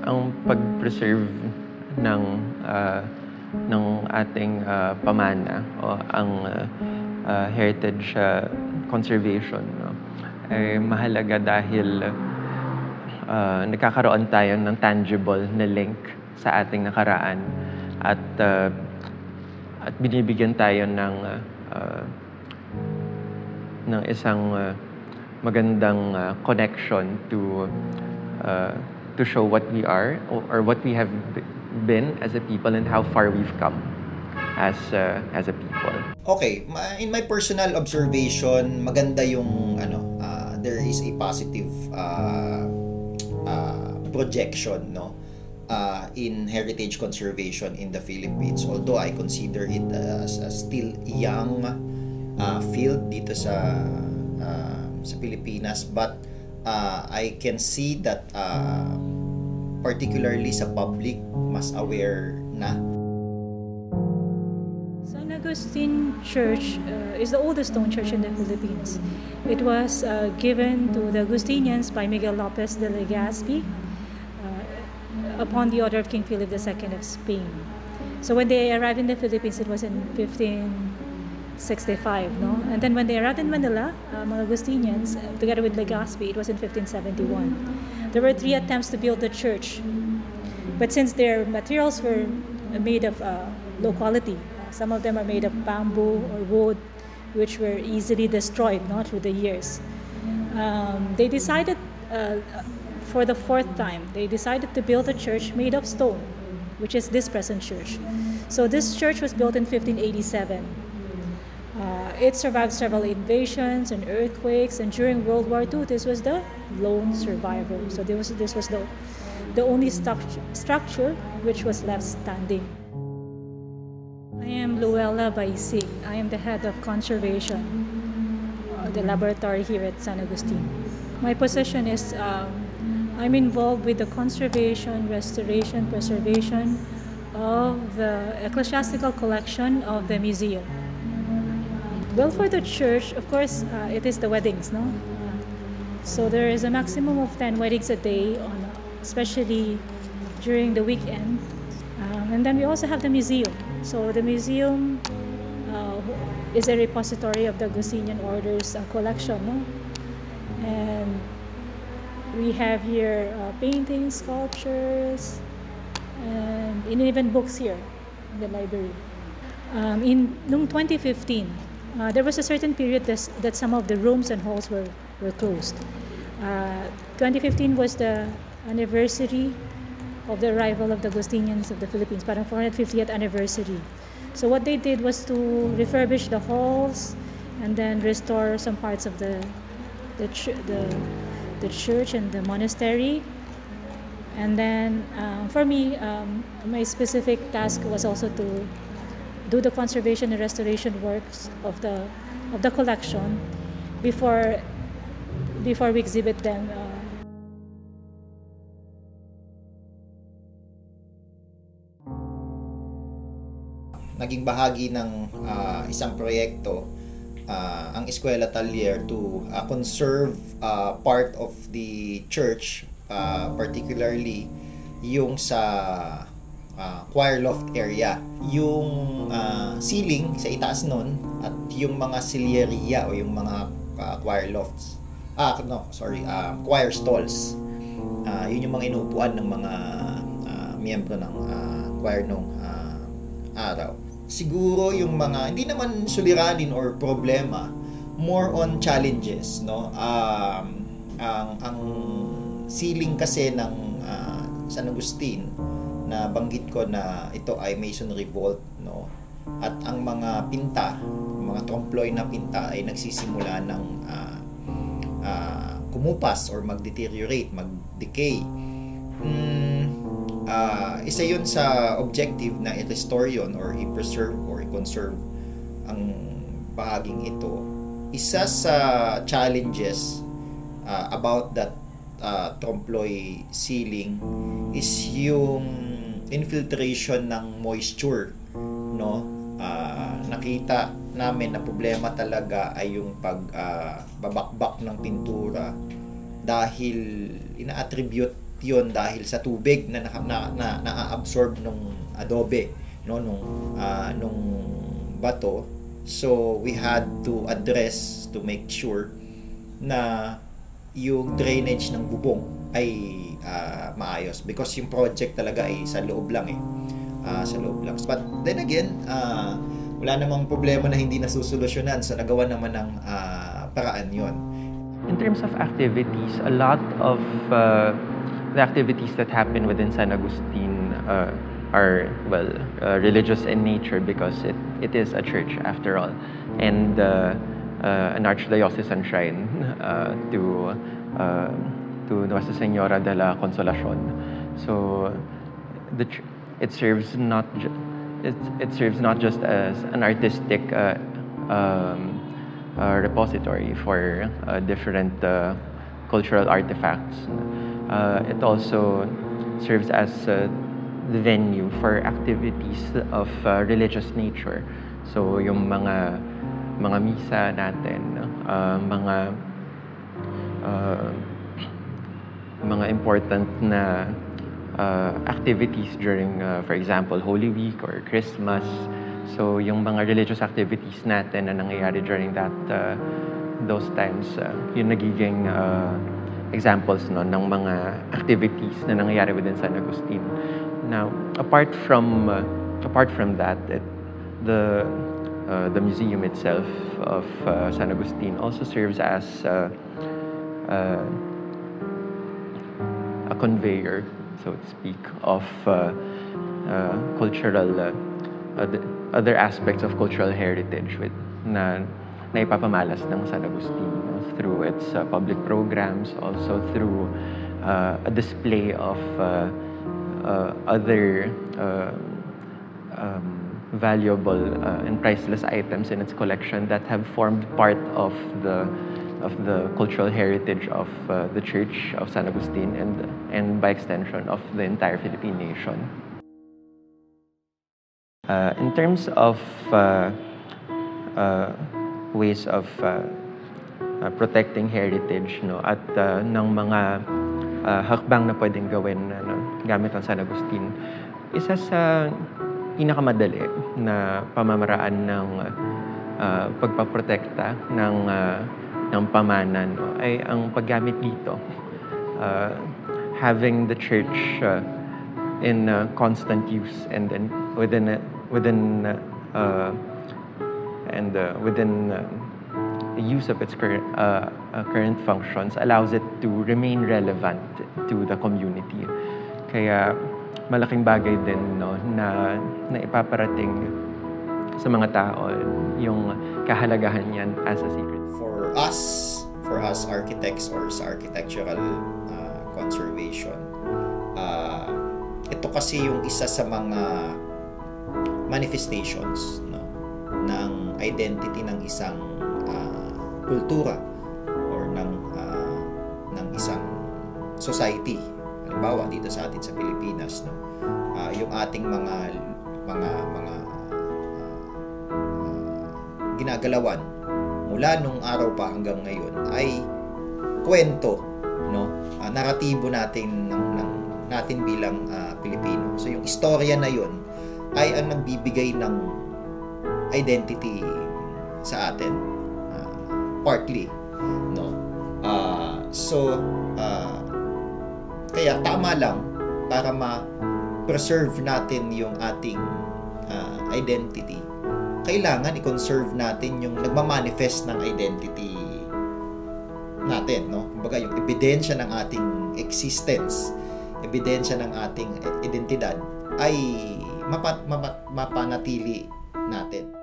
ang pag-preserve ng ng ating pamana o ang heritage conservation, no, ay mahalaga dahil nagkakaroon tayo ng tangible na link sa ating nakaraan at binibigyan tayo ng isang magandang connection to show what we are or what we have been as a people and how far we've come as a people. Okay, in my personal observation, maganda yung there is a positive projection, no, in heritage conservation in the Philippines, although I consider it as a still young field dito sa Pilipinas, but I can see that particularly sa public mas aware na. San Agustin Church is the oldest stone church in the Philippines. It was given to the Augustinians by Miguel Lopez de Legazpi upon the order of King Philip II of Spain. So when they arrived in the Philippines, it was in 1565, no? And then when they arrived in Manila, mga Augustinians, together with Legazpi, it was in 1571. There were 3 attempts to build the church, but since their materials were made of low quality, some of them are made of bamboo or wood, which were easily destroyed, no, through the years. They decided, for the 4th time, they decided to build a church made of stone, which is this present church. So this church was built in 1587. It survived several invasions and earthquakes, and during World War II, this was the lone survivor. So this was the only structure which was left standing. I am Luella Baisig. I am the head of conservation, the laboratory here at San Agustin. My position is I'm involved with the conservation, restoration, preservation of the ecclesiastical collection of the museum. Well, for the church, of course, it is the weddings, no? So there is a maximum of 10 weddings a day, especially during the weekend. And then we also have the museum. So the museum is a repository of the Augustinian Order's collection, no? And we have here paintings, sculptures, and even books here in the library. In 2015, there was a certain period that some of the rooms and halls were closed. 2015 was the anniversary of the arrival of the Augustinians of the Philippines, parang 450th anniversary. So what they did was to refurbish the halls and then restore some parts of the church and the monastery. And then for me, my specific task was also to do the conservation and restoration works of the collection before we exhibit them. Naging bahagi ng isang proyekto ang Eskwela Talyer to conserve part of the church, particularly yung sa choir loft area, yung ceiling sa itaas nun, at yung mga silyeria o yung mga choir lofts, choir stalls, yun yung mga inuupuan ng mga miyembro ng choir nung araw. Siguro yung mga hindi naman suliranin or problema, more on challenges, no? Ang ceiling kasi ng San Agustin, na banggit ko na ito ay masonry vault, no? At ang mga pinta, mga trompe-l'oeil na pinta ay nagsisimula ng kumupas or mag-deteriorate, mag-decay. Isa yun sa objective na i-restore yun or i-preserve or i-conserve ang bahaging ito. Isa sa challenges about that trompe-l'oeil ceiling is yung infiltration ng moisture, no? Nakita namin na problema talaga ay yung pagbabakbak ng pintura dahil ina-attribute 'yon dahil sa tubig na na-absorb nung adobe, no, nung bato. So we had to address to make sure na yung drainage ng bubong ay maayos, because yung project talaga ay sa loob lang sa loob lang. But then again, wala namang problema na hindi nasusolusyonan, so nagawa naman ng paraan yon. In terms of activities, a lot of the activities that happen within San Agustin are, well, religious in nature, because it is a church after all, and an archdiocesan shrine to Nuestra Señora de la Consolación. So it serves not just as an artistic repository for different cultural artifacts. It also serves as the venue for activities of religious nature. So yung mga misa natin, mga important na activities during, for example, Holy Week or Christmas. So yung mga religious activities natin na nangyayari during those times, yung nagiging examples no, ng mga activities na nangyayari within San Agustin. Now, apart from that, the museum itself of San Agustin also serves as a conveyor, so to speak, of cultural other aspects of cultural heritage na ipapamalas ng San Agustin through its public programs, also through a display of other valuable and priceless items in its collection that have formed part of the cultural heritage of the Church of San Agustin and by extension of the entire Philippine nation. In terms of ways of protecting heritage, no, at ng mga hakbang na pwedeng gawin gamit ang San Agustin, isa sa pinakamadali na pamamaraan ng pagpaprotekta ng pamanan, no, ay ang paggamit dito, having the church in constant use, and then within the use of its current functions allows it to remain relevant to the community. Kaya malaking bagay din, no, na ipaparating sa mga tao yung kahalagahan niyan as a secret. For us architects or sa architectural conservation, ito kasi yung isa sa mga manifestations, no, ng identity ng isang kultura or ng isang society. Halimbawa dito sa atin sa Pilipinas, no, yung ating mga ginagalawan mula nung araw pa hanggang ngayon ay kwento, no, naratibo natin natin bilang Pilipino. So yung istorya na yun ay ang nagbibigay ng identity sa atin, partly, no. Kaya tama lang para ma-preserve natin yung ating identity, kailangan i-conserve natin yung nagmamanifest ng identity natin, no. Kumbaga yung ebidensya ng ating existence, ebidensya ng ating identidad ay mapanatili natin.